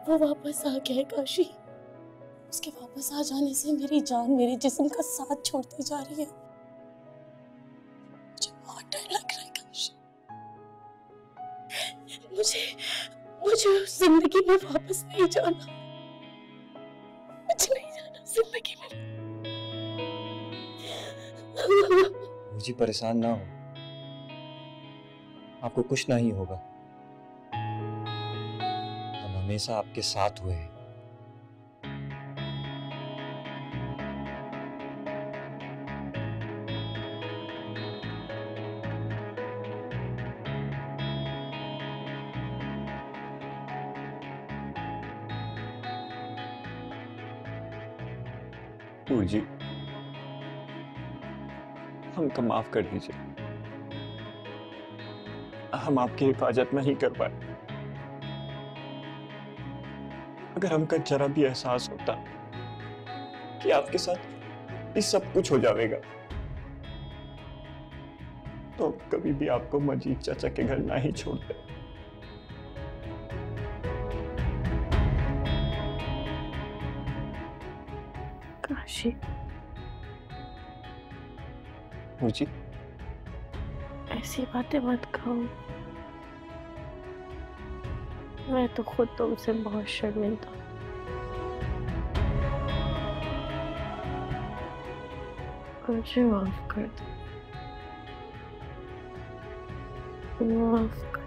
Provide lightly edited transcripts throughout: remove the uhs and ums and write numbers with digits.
वो वापस आ गया है काशी। उसके वापस आ जाने से मेरी जान मेरे जिस्म का साथ छोड़ती जा रही है। मुझे बहुत डर लग रहा है काशी। मुझे उस जिंदगी में वापस नहीं जाना। मुझे नहीं जाना जिंदगी में। मुझे परेशान ना हो, आपको कुछ नहीं होगा। हम हमेशा आपके साथ हुए हैं। नूर जी, हमको माफ कर दीजिए। हम आपकी हिफाजत नहीं कर पाए। अगर हमको जरा भी एहसास होता कि आपके साथ ये सब कुछ हो जाएगा, तो कभी भी आपको मजीद चाचा के घर ना ही छोड़ते। काशी, जी, ऐसी बातें मत कहो। मैं तो खुद तुमसे बहुत शर्मिंदा हूं। मुझे माफ कर दो, माफ कर दो।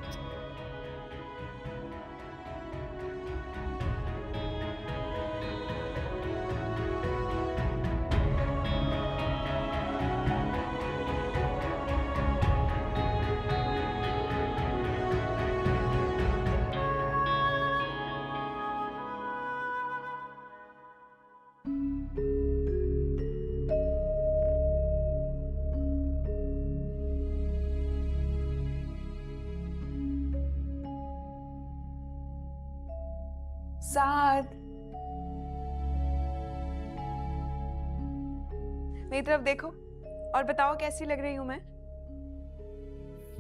साद, मेरी तरफ देखो और बताओ कैसी लग रही हूं मैं।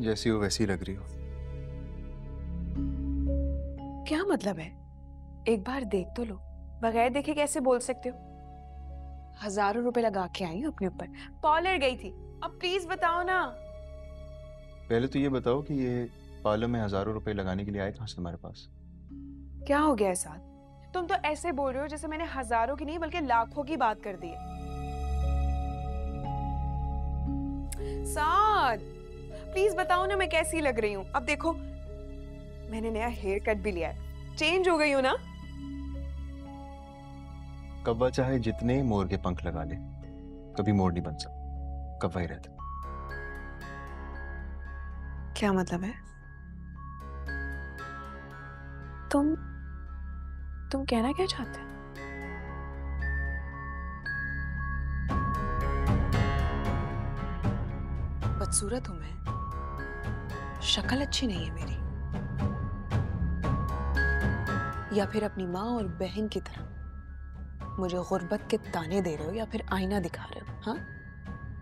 जैसी हो वैसी लग रही हो। क्या मतलब है? एक बार देख तो लो, बगैर देखे कैसे बोल सकते हो? हजारों रुपए लगा के आई हूं अपने ऊपर, पार्लर गई थी। अब प्लीज बताओ ना। पहले तो ये बताओ कि ये पार्लर में हजारों रुपए लगाने के लिए आए कहां से हमारे पास? क्या हो गया है साद? तुम तो ऐसे बोल रहे हो जैसे मैंने हजारों की नहीं बल्कि लाखों की बात कर दी है। साद, प्लीज बताओ ना मैं कैसी लग रही हूँ। अब देखो, मैंने नया हेयर कट भी लिया है, चेंज हो गई हूँ ना। कौवा चाहे जितने मोर के पंख लगा ले, कभी मोर नहीं बन सकता, कौवा ही रहता। क्या मतलब है? तुम कहना क्या चाहते हो? बदसूरत हूं मैं? शक्ल अच्छी नहीं है मेरी? या फिर अपनी माँ और बहन की तरह मुझे गुर्बत के ताने दे रहे हो, या फिर आईना दिखा रहे हो? हाँ,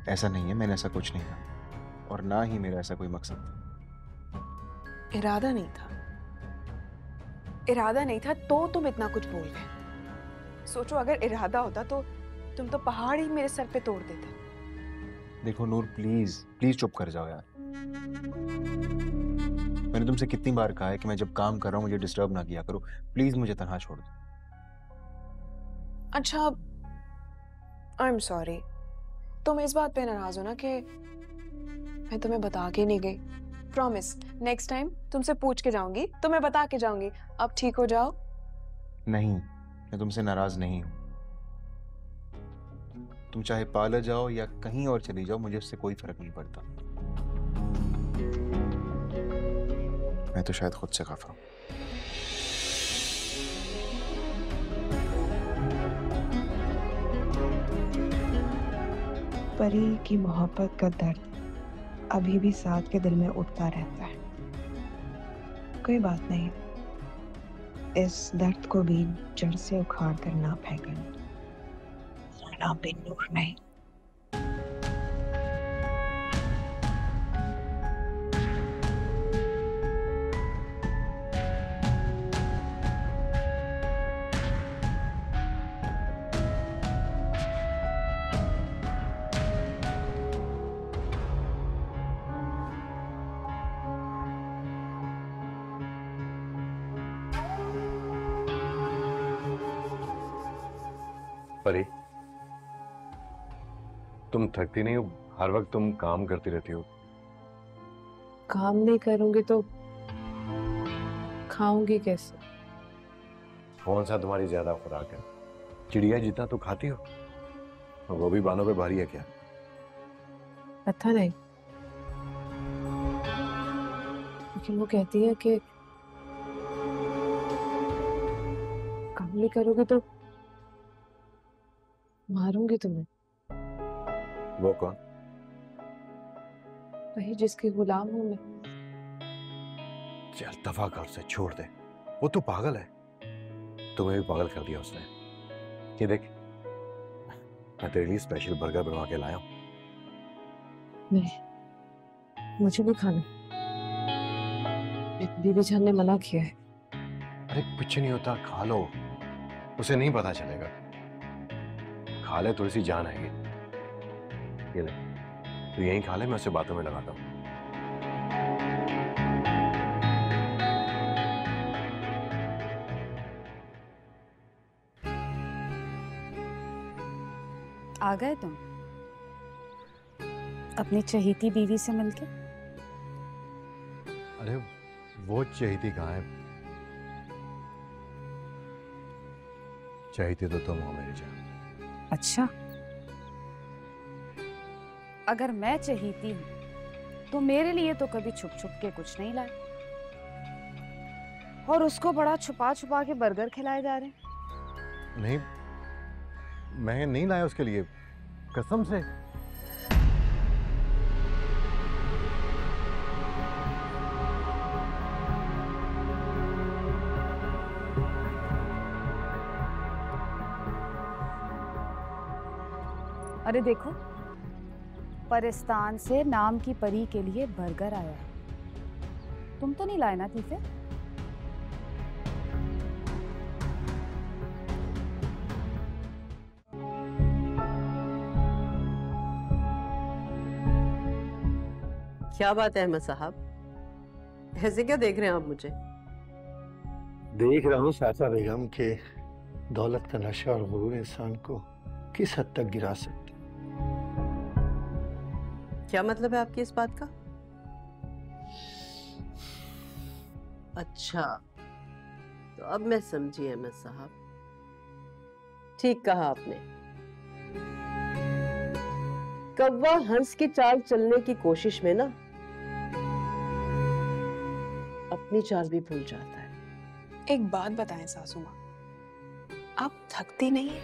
ऐसा नहीं है, मैंने ऐसा कुछ नहीं कहा और ना ही मेरा ऐसा कोई मकसद था। इरादा नहीं था। इरादा नहीं था तो तुम इतना कुछ बोल गए। सोचो, अगर इरादा होता तो तुम तो पहाड़ ही मेरे सर पे तोड़ देते। देखो नूर, प्लीज प्लीज चुप कर जाओ यार। मैंने तुमसे कितनी बार कहा है कि मैं जब काम कर रहा हूँ मुझे डिस्टर्ब ना किया करो। प्लीज मुझे तन्हा छोड़ दो। अच्छा, आई एम सॉरी। तुम इस बात पे नाराज हो ना कि मैं तुम्हें बता के नहीं गई। प्रॉमिस, नेक्स्ट टाइम तुमसे पूछ के जाऊंगी, तुम्हें बता के जाऊंगी। अब ठीक हो जाओ। नहीं, मैं तुमसे नाराज नहीं हूं। तुम चाहे पार्लर जाओ या कहीं और चली जाओ, मुझे उससे कोई फर्क नहीं पड़ता। मैं तो शायद खुद से खफा हूं। परी की मोहब्बत का दर्द अभी भी साद के दिल में उठता रहता है। कोई बात नहीं, इस दर्द को भी जड़ से उखाड़ कर ना फेंकना, वरना बिन नूर नहीं। परी, तुम थकती नहीं हो? हर वक्त तुम काम करती रहती हो। काम नहीं करूंगी तो खाऊंगी कैसे? कौन सा तुम्हारी ज्यादा खुराक है? चिड़िया जितना तो खाती हो, और वो भी बालों पे भारी है क्या? पता नहीं, लेकिन वो कहती है कि काम नहीं करोगे तो मारूंगी तुम्हें। वो कौन? वही जिसकी गुलाम हूं मैं। चल दफा कर से छोड़ दे, वो तो पागल है, तुम्हें भी पागल कर दिया उसने। ये देख, मैं तेरे लिए स्पेशल बर्गर बनवा के लाया हूं। नहीं, मुझे भी खाना। बीबी जान ने मना किया है। अरे कुछ नहीं होता, खा लो, उसे नहीं पता चलेगा। खा ले, थोड़ी सी जान आएगी। ये ले, तो यहीं खा ले, मैं उसे बातों में लगाता हूँ। आ गए तुम अपनी चहेती बीवी से मिलके? अरे वो चहेती कहाँ है? चहेती तो तुम हो मेरी जान। अच्छा, अगर मैं चहेती हूं तो मेरे लिए तो कभी छुप छुप के कुछ नहीं लाए, और उसको बड़ा छुपा छुपा के बर्गर खिलाए जा रहे हैं। नहीं, मैं नहीं लाया उसके लिए, कसम से। अरे देखो, परिस्तान से नाम की परी के लिए बर्गर आया है। तुम तो नहीं लाए ना थी फिर? क्या बात है अहमद साहब, ऐसे क्या देख रहे हैं आप मुझे? देख रहा हूँ सासा बेगम के दौलत का नशा और गुरूर इंसान को किस हद तक गिरा सकते। क्या मतलब है आपकी इस बात का? अच्छा, तो अब मैं समझी अहमद साहब, ठीक कहा आपने। कौवा हंस की चाल चलने की कोशिश में ना अपनी चाल भी भूल जाता है। एक बात बताएं सासू माँ, आप थकती नहीं है?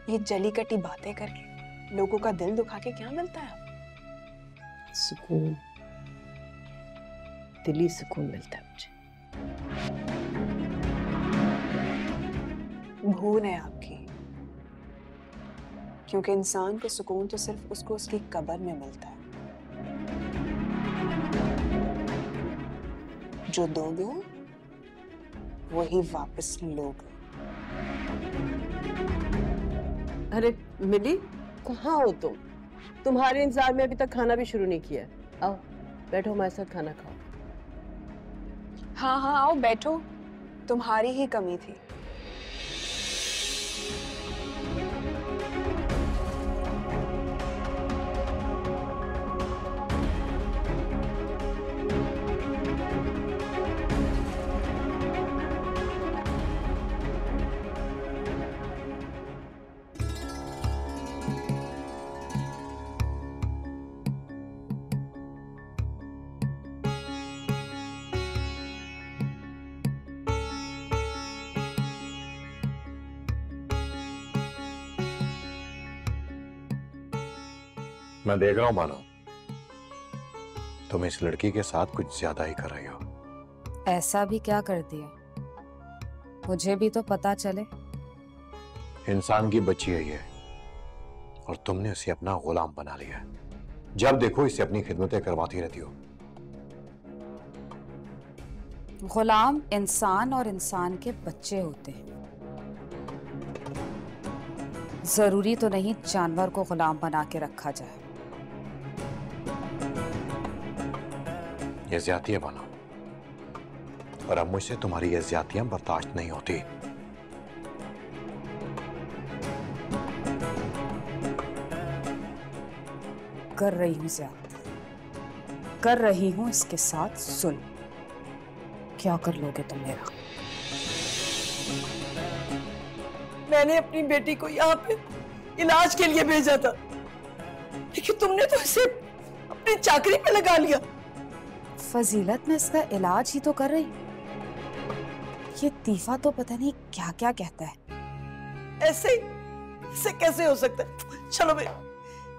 ये जली कटी बातें करके लोगों का दिल दुखा के क्या मिलता है? सुकून, दिली सुकून मिलता है मुझे। भूल है आपकी, क्योंकि इंसान को सुकून तो सिर्फ उसको उसकी कब्र में मिलता है। जो दोगे वही वापस लोगे। अरे मिली, कहाँ हो तुम? तुम्हारे इंतजार में अभी तक खाना भी शुरू नहीं किया है। आओ बैठो, हमारे साथ खाना खाओ। हाँ हाँ आओ बैठो, तुम्हारी ही कमी थी। मैं देख रहा हूं मानो, तुम इस लड़की के साथ कुछ ज्यादा ही कर रही हो। ऐसा भी क्या कर दिया, मुझे भी तो पता चले। इंसान की बच्ची है ये, और तुमने उसे अपना गुलाम बना लिया है। जब देखो इसे अपनी खिदमतें करवाती रहती हो। गुलाम इंसान और इंसान के बच्चे होते हैं। जरूरी तो नहीं जानवर को गुलाम बना के रखा जाए। ये ज्यादती है मानो, और अब मुझसे तुम्हारी ये ज्यादतियां बर्दाश्त नहीं होती। कर रही हूँ ज्यादती, कर रही हूँ इसके साथ सुन। क्या कर लोगे तुम मेरा? मैंने अपनी बेटी को यहाँ पे इलाज के लिए भेजा था, लेकिन तुमने तो इसे अपनी चाकरी पे लगा लिया। फजीलत, मैं इसका इलाज ही तो कर रही हूँ। ये तीफा तो पता नहीं क्या क्या कहता है। ऐसे कैसे हो सकता है? चलो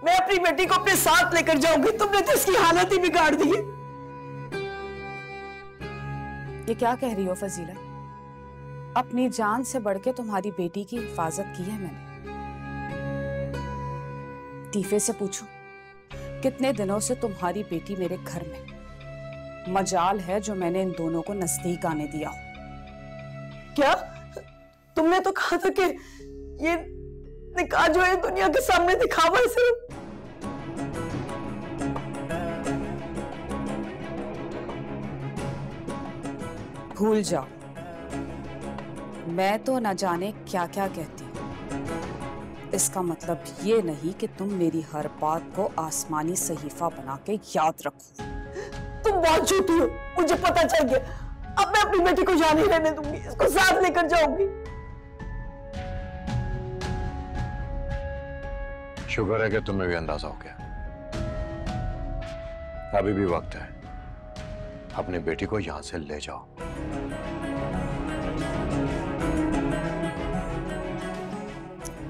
मैं अपनी बेटी को अपने साथ लेकर जाऊंगी। तुमने तो इसकी हालत ही बिगाड़ दी है। ये क्या कह रही हो फजीलत? अपनी जान से बढ़ के तुम्हारी बेटी की हिफाजत की है मैंने। तीफे से पूछो, कितने दिनों से तुम्हारी बेटी मेरे घर में? मजाल है जो मैंने इन दोनों को नजदीक आने दिया हो। क्या तुमने तो कहा था कि ये निकाह जो है दुनिया के सामने दिखावा है सिर्फ? भूल जाओ, मैं तो न जाने क्या क्या कहती हूँ। इसका मतलब ये नहीं कि तुम मेरी हर बात को आसमानी सहीफा बना के याद रखो। तुम बहुत झूठी हो, मुझे पता चल गया। अब मैं अपनी बेटी को यहाँ नहीं रहने दूंगी, इसको साथ लेकर जाऊंगी। शुक्र है कि तुम्हें भी अंदाजा हो गया। अभी भी वक्त है, अपनी बेटी को यहां से ले जाओ।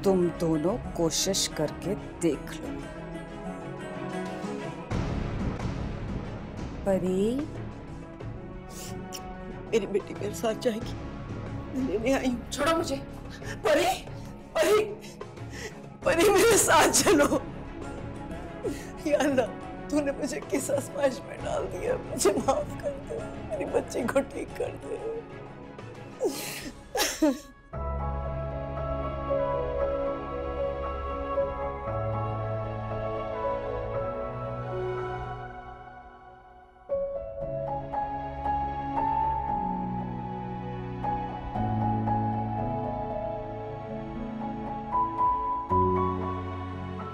तुम दोनों कोशिश करके देख लो। परी, मेरी बेटी मेरे साथ जाएगी, मैं लेने आई हूँ। छोड़ो मुझे। परी, परी, परी मेरे साथ चलो। या अल्लाह, तूने मुझे किस आजमाइश में डाल दिया, मुझे माफ कर दे, मेरी बच्ची को ठीक कर दे।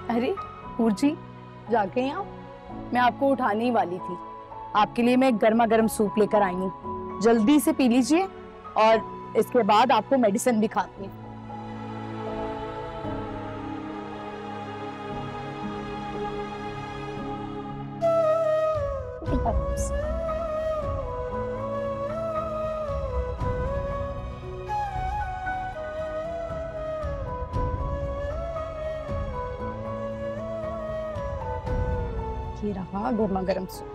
अरे हूर जी, जाके यहाँ मैं आपको उठाने ही वाली थी। आपके लिए मैं गर्मा गर्म सूप लेकर आई हूँ, जल्दी से पी लीजिए और इसके बाद आपको मेडिसिन भी खानी है। ये रहा गर्मा गर्म सूप।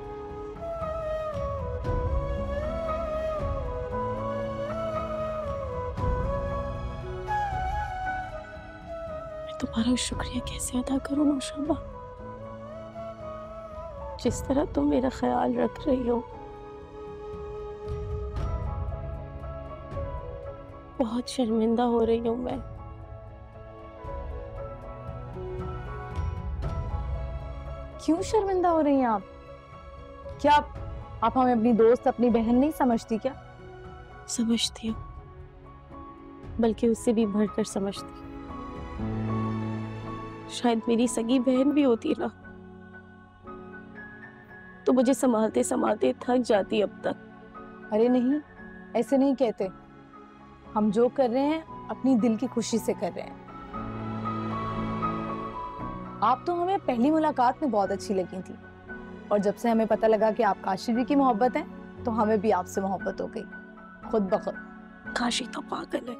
मैं तुम्हारा शुक्रिया कैसे अदा करूं नौशाबा, जिस तरह तुम मेरा ख्याल रख रही हो। बहुत शर्मिंदा हो रही हूं मैं। क्यों शर्मिंदा हो रही हैं आप? क्या आप हमें अपनी दोस्त, अपनी बहन नहीं समझती क्या? समझती हूँ, बल्कि उससे भी बढ़कर समझती हूँ। शायद मेरी सगी बहन भी होती ना, तो मुझे संभालते संभालते थक जाती अब तक। अरे नहीं, ऐसे नहीं कहते। हम जो कर रहे हैं अपनी दिल की खुशी से कर रहे हैं। आप तो हमें पहली मुलाकात में बहुत अच्छी लगी थी, और जब से हमें पता लगा कि आप काशी जी की मोहब्बत है, तो हमें भी आपसे मोहब्बत हो गई, खुद ब खुद। काशी तो पागल है,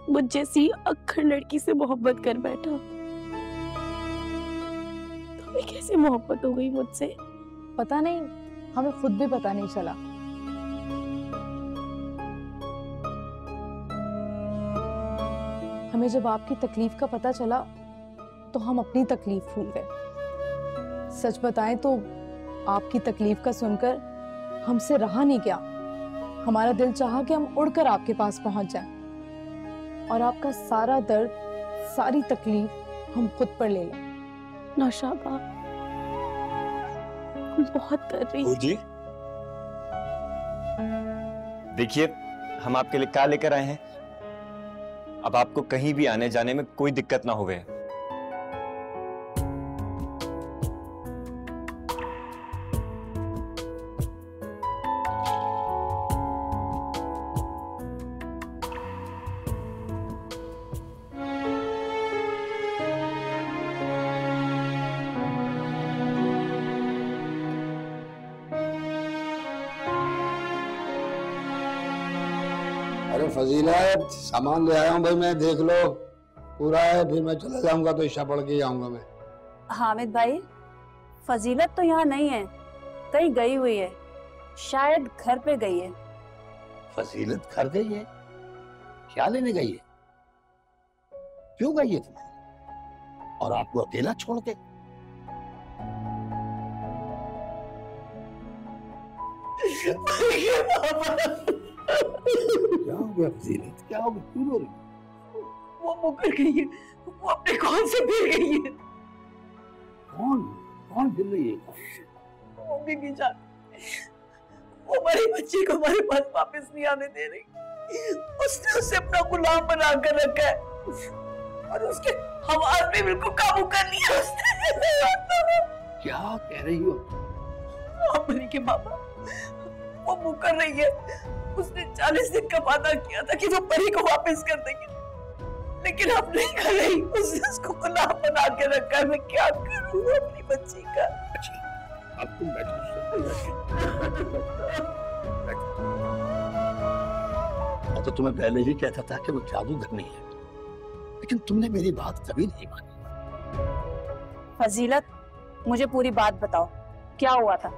मुझ जैसी अक्खड़ लड़की से मोहब्बत कर बैठा। तुम्हें कैसे मोहब्बत हो गई मुझसे? पता नहीं, हमें खुद भी पता नहीं चला। हमें जब आपकी तकलीफ का पता चला तो हम अपनी तकलीफ भूल गए। सच बताएं तो आपकी तकलीफ का सुनकर हमसे रहा नहीं गया। हमारा दिल चाहा कि हम उड़कर आपके पास पहुंच जाएं और आपका सारा दर्द, सारी तकलीफ हम खुद पर ले लें। नौशाबा, बहुत कर रही हूर जी, देखिए हम आपके लिए क्या लेकर आए हैं। अब आपको कहीं भी आने जाने में कोई दिक्कत ना होवे। अरे फजीलत, सामान ले आया हूँ भाई, मैं देख लो पूरा है, फिर मैं चला जाऊंगा तो ईशा पढ़ के ही आऊंगा मैं। हामिद भाई, फजीलत तो यहाँ नहीं है, कहीं गई हुई है, शायद घर पे गई है। फजीलत घर गई है? क्या लेने गई है? क्यों गई है तुम? और आपको अकेला छोड़ के? क्या हो गया फजीलत, क्या हो गया, क्यों रो रही? वो मुकर गई है, वो अपने कौन से फिर गई है। कौन कौन फिर रही है? वो बीबी जान, वो हमारी बच्ची को हमारे पास वापस नहीं आने दे रही। उसने उसे अपना गुलाम बना कर रखा है और उसके हवास पे बिल्कुल काबू कर लिया उसने। क्या कह रही हो? अमरी के मामा, वो मुकर रही है। उसने 40 दिन का वादा किया था कि वो परी को वापस कर देगी, लेकिन अब नहीं कर रही। उसने उसको गुलाम बना के रखा है। मैं क्या करूं अपनी बच्ची का? अच्छा, अब तुम बैठो। मैं तो तुम्हें पहले ही कहता था कि वो जादूगर नहीं है, लेकिन तुमने मेरी बात कभी नहीं मानी। फजीलत, मुझे पूरी बात बताओ, क्या हुआ था?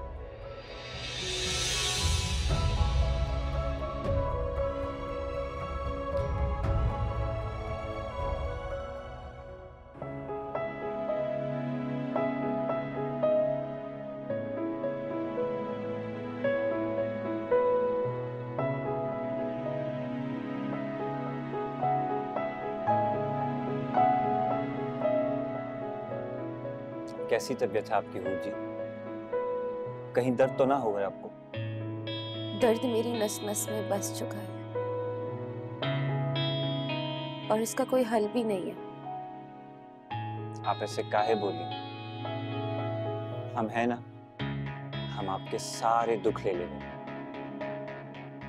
कैसी तबीयत है आपकी हूर जी? कहीं दर्द तो ना हो गया आपको? दर्द मेरी नस नस में बस चुका है और इसका कोई हल भी नहीं है। आप ऐसे काहे बोली? हम हैं ना, हम आपके सारे दुख ले लेंगे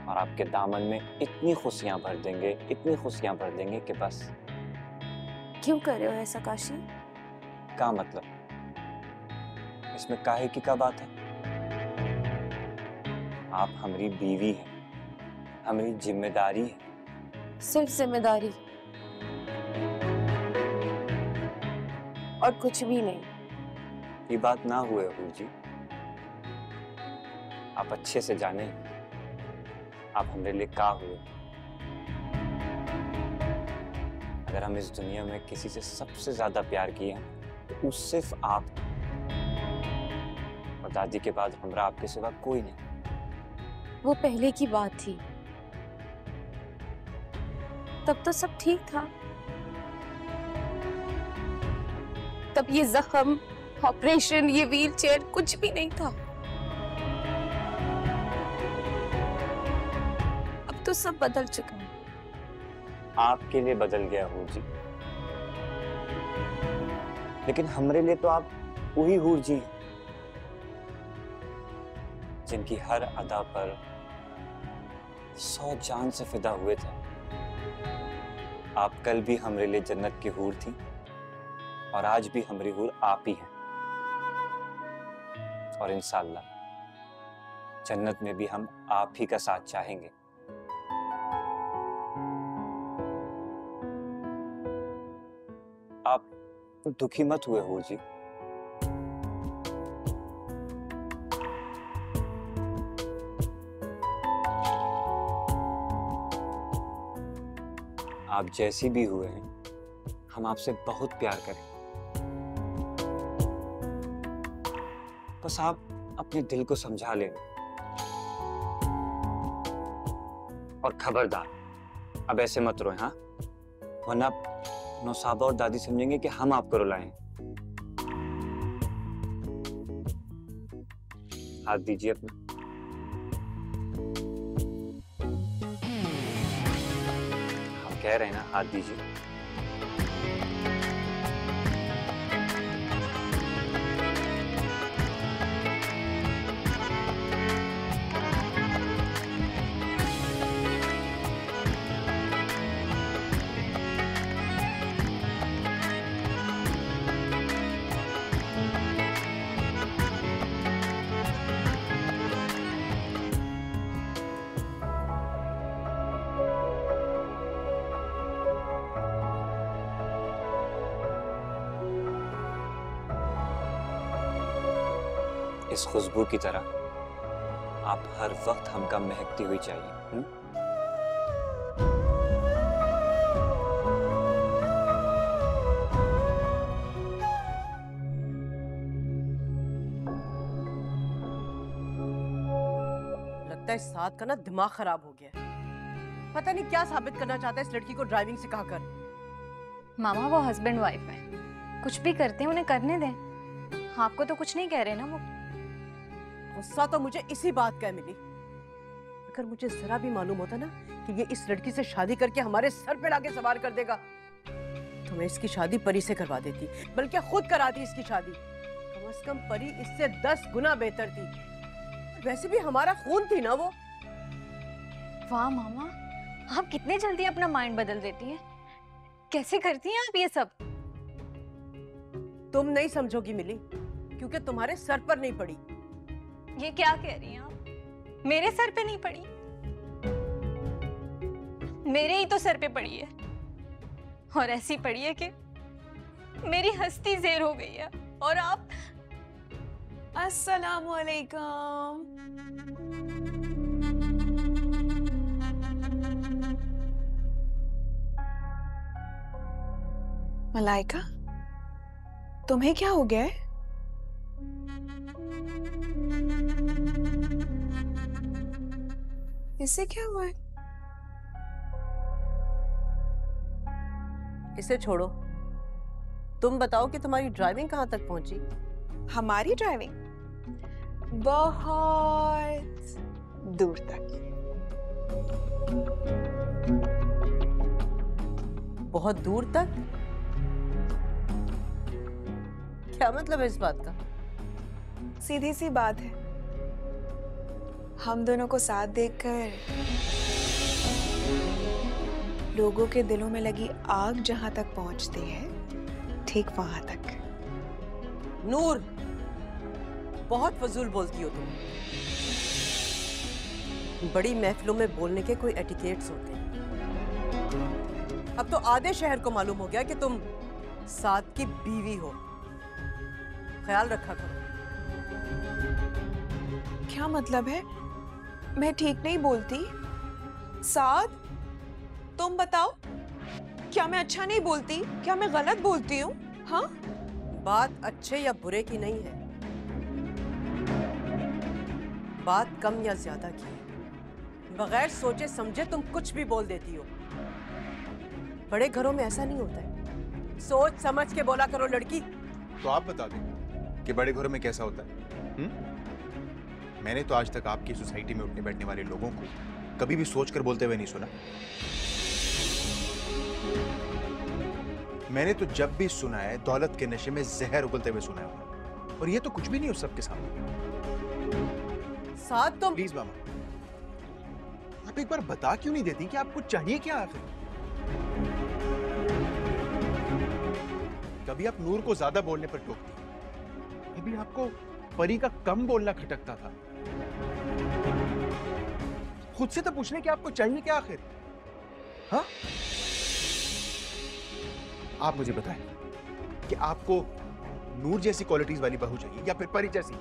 और आपके दामन में इतनी खुशियां भर देंगे, इतनी खुशियां भर देंगे कि बस। क्यों कर रहे हो ऐसा काशी? क्या मतलब? इसमें काहे की क्या बात है? आप हमारी बीवी हैं, हमारी जिम्मेदारी है। सिर्फ जिम्मेदारी और कुछ भी नहीं। ये बात ना हुए हूर जी। आप अच्छे से जाने आप हमारे लिए क्या हुए। अगर हम इस दुनिया में किसी से सबसे ज्यादा प्यार किए हैं तो वो सिर्फ आप, और दादी के बाद हमरा आपके सिवा कोई नहीं। वो पहले की बात थी, तब तो सब ठीक था। तब ये जख्म, ऑपरेशन, ये व्हीलचेयर कुछ भी नहीं था। अब तो सब बदल चुका है। आपके लिए बदल गया हूर जी, लेकिन हमरे लिए तो आप वही हूर जी हैं जिनकी हर अदा पर 100 जान से फिदा हुए थे। आप कल भी हमरे लिए जन्नत की हूर थी और आज भी हमारी हूर आप ही हैं। और इंशाअल्लाह जन्नत में भी हम आप ही का साथ चाहेंगे। आप दुखी मत हुए हूर जी। आप जैसी भी हुए हैं, हम आपसे बहुत प्यार करें। बस आप अपने दिल को समझा लें। और खबरदार, अब ऐसे मत रोएं, हाँ? वरना नौसाबा और दादी समझेंगे कि हम आपको रुलाएं। हाथ दीजिए अपना। कह रहे हैं ना, हाथ दीजिए। इस खुशबू की तरह आप हर वक्त हमका महकती हुई चाहिए। लगता है इस साद का ना दिमाग खराब हो गया है। पता नहीं क्या साबित करना चाहता है इस लड़की को ड्राइविंग सिखाकर। मामा वो हस्बैंड वाइफ है, कुछ भी करते हैं उन्हें करने दें। आपको तो कुछ नहीं कह रहे ना वो। गुस्सा तो मुझे इसी बात का मिली। अगर मुझे जरा भी मालूम होता ना कि ये इस लड़की से शादी करके हमारे सर पे लाके सवार कर देगा तो मैं इसकी शादी परी से करवा देती, बल्कि खुद कराती इसकी शादी। कम से कम परी इससे 10 गुना बेहतर थी। वैसे भी हमारा खून थी ना वो। वाह मामा, आप कितने जल्दी अपना माइंड बदल देती हैं। कैसे करती हैं आप ये सब? तुम नहीं समझोगी मिली, क्योंकि तुम्हारे सर पर नहीं पड़ी। ये क्या कह रही हैं आप? मेरे सर पे नहीं पड़ी, मेरे ही तो सर पे पड़ी है। और ऐसी पड़ी है कि मेरी हस्ती ज़ेर हो गई है। और आप अस्सलाम वालेकुम। मलाइका, तुम्हें क्या हो गया है? इससे क्या हुआ है? इसे छोड़ो, तुम बताओ कि तुम्हारी ड्राइविंग कहाँ तक पहुंची? हमारी ड्राइविंग बहुत दूर तक। बहुत दूर तक? क्या मतलब है इस बात का? सीधी सी बात है, हम दोनों को साथ देखकर लोगों के दिलों में लगी आग जहां तक पहुंचती है, ठीक वहां तक। नूर, बहुत फजूल बोलती हो तुम। बड़ी महफिलों में बोलने के कोई एटिकेट्स होते हैं। अब तो आधे शहर को मालूम हो गया कि तुम साद की बीवी हो। ख्याल रखा करो। क्या मतलब है? मैं ठीक नहीं बोलती? साद, तुम बताओ, क्या मैं अच्छा नहीं बोलती? क्या मैं गलत बोलती हूँ? हाँ? बात अच्छे या बुरे की नहीं है, बात कम या ज्यादा की है। बगैर सोचे समझे तुम कुछ भी बोल देती हो। बड़े घरों में ऐसा नहीं होता है। सोच समझ के बोला करो लड़की। तो आप बता दें कि बड़े घरों में कैसा होता है? मैंने तो आज तक आपकी सोसाइटी में उठने बैठने वाले लोगों को कभी भी सोचकर बोलते हुए नहीं सुना। मैंने तो जब भी सुना है दौलत के नशे में जहर उगलते हुए सुना है, और ये तो कुछ भी नहीं उस सबके सामने। साथ तो प्लीज मामा, आप एक बार बता क्यों नहीं देती कि आपको चाहिए क्या आखिर? कभी आप नूर को ज्यादा बोलने पर टोकती, कभी आपको परी का कम बोलना खटकता था। खुद से तो पूछने कि आपको चाहिए क्या आखिर? हाँ? आप मुझे बताएं कि आपको नूर जैसी क्वालिटीज वाली बहू चाहिए या फिर परी जैसी?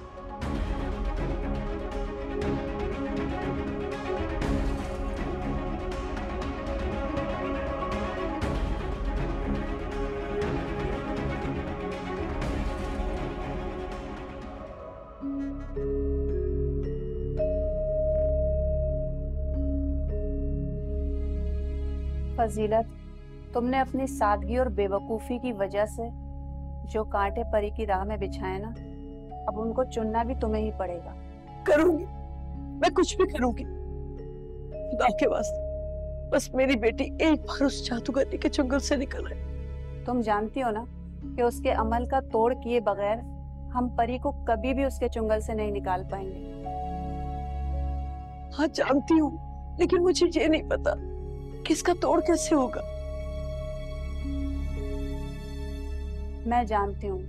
फजीलत, तुमने अपनी सादगी और बेवकूफ़ी की वजह से जो कांटे परी की राह में बिछाए ना, अब उनको चुनना भी तुम्हें ही पड़ेगा। करूंगी, मैं कुछ भी करूंगी, खुदा के वास्ते बस मेरी बेटी एक बार उस जादूगरनी के चंगुल से निकल आए। तुम जानती हो ना कि उसके अमल का तोड़ किए बगैर हम परी को कभी भी उसके चुंगल से नहीं निकाल पाएंगे। हाँ जानती हूँ, लेकिन मुझे ये नहीं पता कि इसका तोड़ कैसे होगा। मैं जानती हूँ,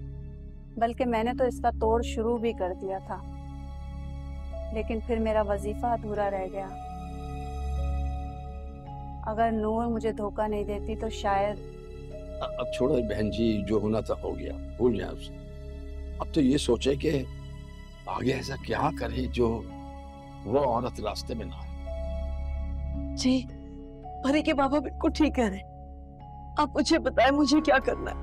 बल्कि मैंने तो इसका तोड़ शुरू भी कर दिया था, लेकिन फिर मेरा वजीफा अधूरा रह गया। अगर नूर मुझे धोखा नहीं देती तो शायद। अब छोड़ो बहन जी, जो होना था हो गया, भूल जाए उसे। अब तो ये सोचे कि आगे ऐसा क्या करे जो वो औरत रास्ते में ना आए। जी, परी के बाबा बिल्कुल ठीक कह रहे हैं। आप मुझे बताएं मुझे क्या करना है।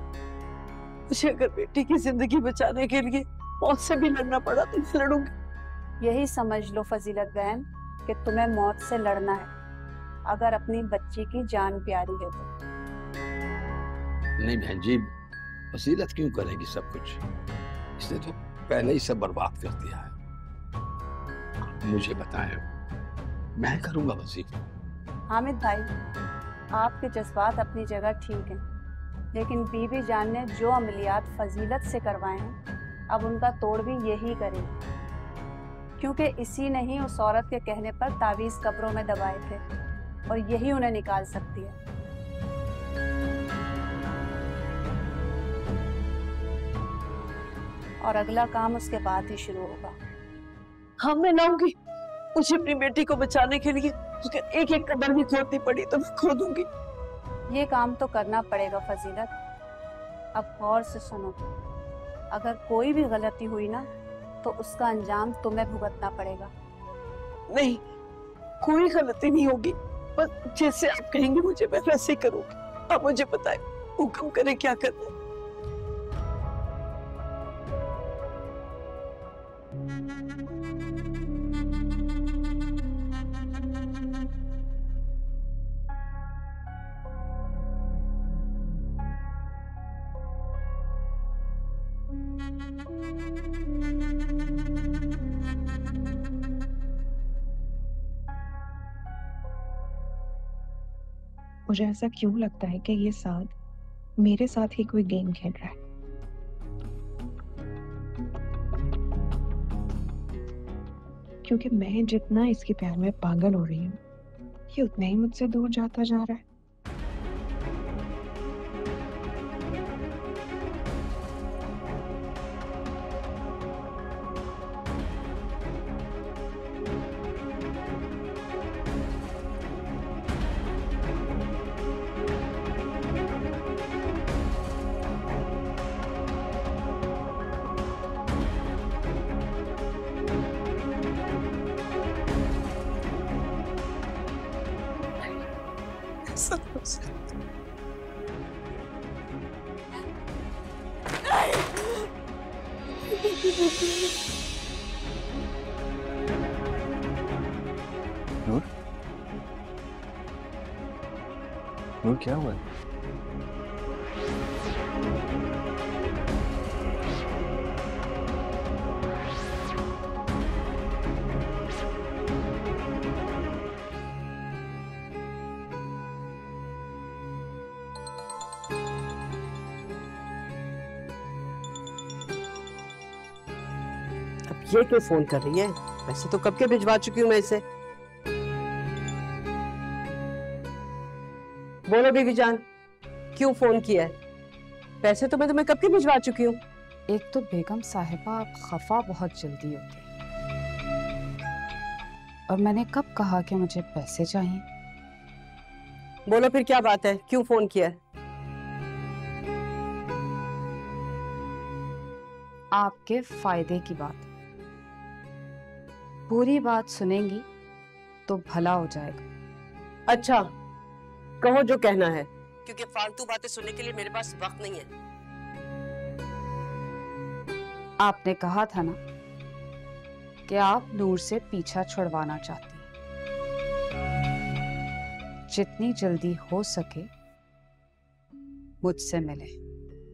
मुझे अगर बेटी की जिंदगी बचाने के लिए मौत से भी लड़ना पड़ा तो मैं लड़ूंगी। यही समझ लो फजीलत बहन कि तुम्हें मौत से लड़ना है, अगर अपनी बच्ची की जान प्यारी है तो। नहीं बहन जी, फजीलत क्यों करेगी सब कुछ? इसने तो पहले ही सब बर्बाद कर दिया है। मुझे बताएं, मैं करूंगा वजीफा। हामिद भाई, आपके जज्बात अपनी जगह ठीक हैं, लेकिन बीबी जान ने जो अमलियात फजीलत से करवाए हैं, अब उनका तोड़ भी यही करेगी, क्योंकि इसी ने ही उस औरत के कहने पर तावीज़ कब्रों में दबाए थे और यही उन्हें निकाल सकती है। और अगला काम उसके बाद ही शुरू होगा। हाँ मैं लाऊंगी। मुझे अपनी बेटी को बचाने के लिए अगर एक एक कब्र भी खोदनी पड़ी तो मैं खोदूंगी। ये काम तो करना पड़ेगा फजीलत। अब गौर से सुनो, अगर कोई भी गलती हुई ना तो उसका अंजाम तुम्हें भुगतना पड़ेगा। नहीं, कोई गलती नहीं होगी, बस जैसे आप कहेंगे मुझे मैं वैसे ही करूंगी। आप मुझे बताएं, हुक्म करें क्या करना है। मुझे ऐसा क्यों लगता है कि ये साथ मेरे साथ ही कोई गेम खेल रहा है। क्योंकि मैं जितना इसके प्यार में पागल हो रही हूँ, ये उतना ही मुझसे दूर जाता जा रहा है। नूर, नूर क्या हुआ? ये क्यों फोन कर रही है? वैसे तो कब के भिजवा चुकी हूँ मैं इसे। बोलो बीबी जान, क्यों फोन किया है? पैसे तो मैं तुम्हें कब के भिजवा चुकी हूँ। एक तो बेगम साहिबा आप खफा बहुत जल्दी होती, और मैंने कब कहा कि मुझे पैसे चाहिए? बोलो फिर क्या बात है, क्यों फोन किया है? आपके फायदे की बात। पूरी बात सुनेंगी तो भला हो जाएगा। अच्छा, कहो जो कहना है, क्योंकि फालतू बातें सुनने के लिए मेरे पास वक्त नहीं है। आपने कहा था ना कि आप नूर से पीछा छुड़वाना चाहती हैं। जितनी जल्दी हो सके मुझसे मिले।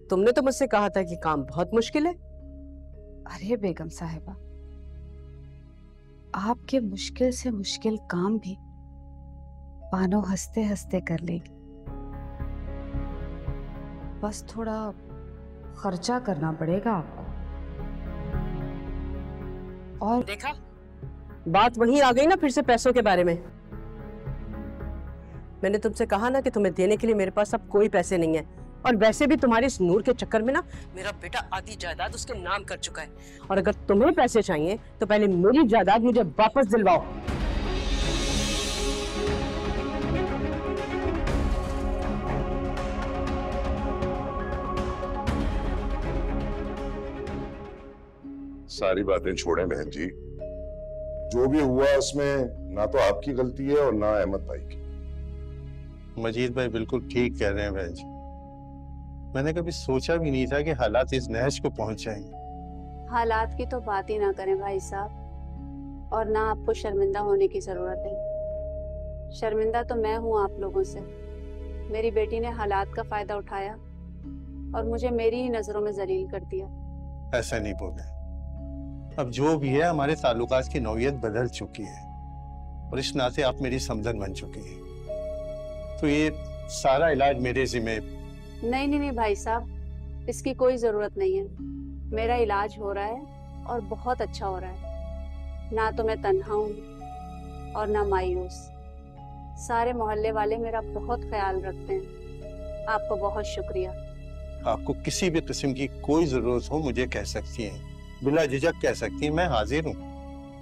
तुमने तो मुझसे कहा था कि काम बहुत मुश्किल है। अरे बेगम साहिबा, आपके मुश्किल से मुश्किल काम भी बानो हंसते हंसते कर लेगी। बस थोड़ा खर्चा करना पड़ेगा आपको। और देखा, बात वहीं आ गई ना फिर से पैसों के बारे में। मैंने तुमसे कहा ना कि तुम्हें देने के लिए मेरे पास अब कोई पैसे नहीं है, और वैसे भी तुम्हारे इस नूर के चक्कर में ना मेरा बेटा आधी जायदाद उसके नाम कर चुका है, और अगर तुम्हें पैसे चाहिए तो पहले मेरी जायदाद मुझे वापस दिलवाओ। सारी बातें छोड़ें बहन जी, जो भी हुआ उसमें ना तो आपकी गलती है और ना अहमद भाई की। मजीद भाई बिल्कुल ठीक कह रहे हैं बहन जी। मैंने कभी सोचा भी नहीं था कि हालात इस नहज को पहुंच जाएंगे। हालात की तो बात ही ना करें भाई साहब, और ना आपको शर्मिंदा होने की जरूरत है। शर्मिंदा तो मैं हूँ आप लोगों से। मेरी बेटी ने हालात का फायदा उठाया और मुझे मेरी ही नजरों में जलील कर दिया। ऐसा नहीं बोले, अब जो भी है हमारे ताल्लुकात की नौयत बदल चुकी है और इस नाते आप मेरी समझन बन चुकी है, तो ये सारा इलाज मेरे जिम्मे। नहीं नहीं नहीं भाई साहब, इसकी कोई जरूरत नहीं है। मेरा इलाज हो रहा है और बहुत अच्छा हो रहा है। ना तो मैं तन्हा हूँ और ना मायूस। सारे मोहल्ले वाले मेरा बहुत ख्याल रखते हैं। आपको बहुत शुक्रिया। आपको किसी भी किस्म की कोई जरूरत हो मुझे कह सकती हैं, बिला झिझक कह सकती हैं, मैं हाजिर हूँ।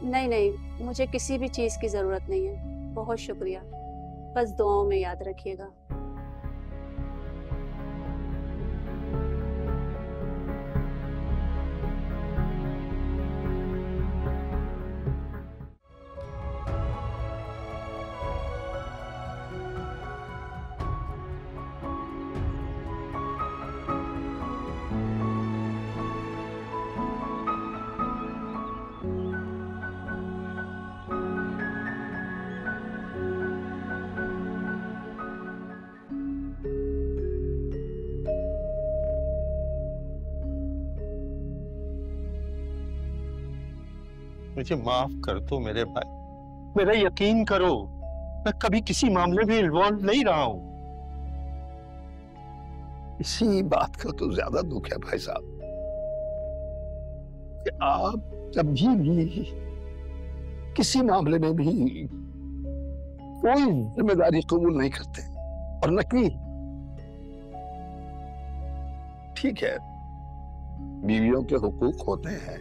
नहीं नहीं, मुझे किसी भी चीज की जरूरत नहीं है। बहुत शुक्रिया, बस दुआओं में याद रखिएगा। मुझे माफ कर दो मेरे भाई, मेरा यकीन करो, मैं कभी किसी मामले में इन्वॉल्व नहीं रहा हूं। इसी बात का तो ज्यादा दुख है भाई साहब कि आप कभी भी किसी मामले में भी कोई जिम्मेदारी कबूल नहीं करते, और न कि ठीक है बीवियों के हुकूक होते हैं,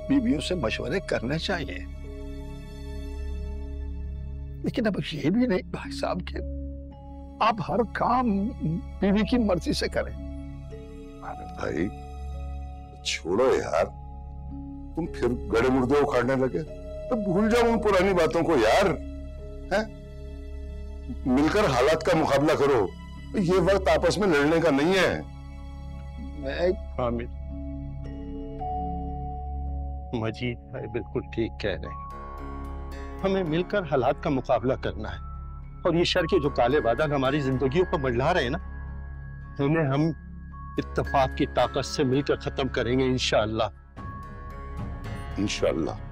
बीवियों से मशवरे करने चाहिए, लेकिन अब ये भी नहीं भाई साहब कि आप हर काम बीवी की मर्जी से करें। भाई छोड़ो यार, तुम फिर गड़े मुर्दे उखाड़ने लगे, तो भूल जाओ उन पुरानी बातों को यार। हैं? मिलकर हालात का मुकाबला करो, ये वक्त आपस में लड़ने का नहीं है। मैं मजीद भाई बिल्कुल ठीक कह रहे हैं, हमें मिलकर हालात का मुकाबला करना है, और ये शर के जो काले बादल हमारी जिंदगियों पर मंडला रहे हैं ना, उन्हें हम इत्तेफाक की ताकत से मिलकर खत्म करेंगे इंशाअल्लाह। इंशाअल्लाह।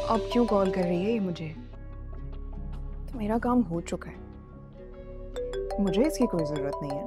अब क्यों कॉल कर रही है ये मुझे? तो मेरा काम हो चुका है, मुझे इसकी कोई जरूरत नहीं है।